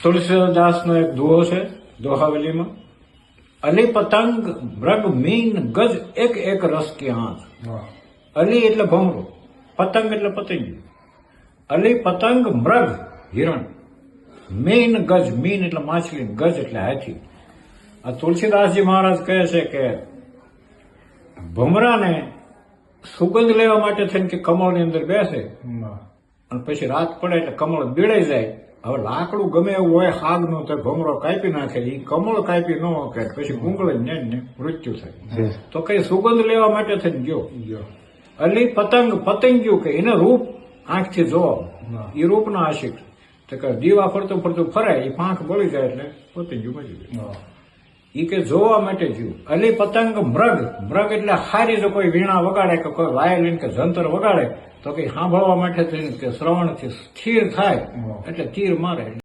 તુલસીદાસનો એક દુહો છે દોહાવલીમાં, અલી પતંગ મૃગ મીન ગજ એક એક રસ કી આંખ. અલી એટલે ભમરો, પતંગ એટલે પતંગિયું. અલી પતંગ મૃગ હિરણ, મીન ગજ, મીન એટલે માછલી, ગજ એટલે હાથી. આ તુલસીદાસજી મહારાજ કહે છે કે ભમરાને સુગંધ લેવા માટે થઈને કે કમળની અંદર બેસે અને પછી રાત પડે એટલે કમળ બીડાઈ જાય. હવે લાકડું ગમે એવું હોય હાગનું તો ભમરો કાપી નાખે, એ કમળ કાપી ન શકે, પછી ગુંગળે ને મૃત્યુ થાય. તો કઈ સુગંધ લેવા માટે થઈને ગયો. અલી પતંગ પતંગિયું કે એને રૂપ આંખથી જોવો, એ રૂપના આશિક. તો કે દીવા ફરતું ફરતું ફરે, એ પાંખ બળી જાય એટલે પતંગિયું મરી જાય. એ કે જોવા માટે જીવ. અલી પતંગ મૃગ, મૃગ એટલે હારી જો કોઈ વીણા વગાડે કે કોઈ વાયલિન કે જંતર વગાડે તો કે સાંભળવા માટે થઈને કે શ્રવણથી સ્થિર થાય એટલે તીર મારે.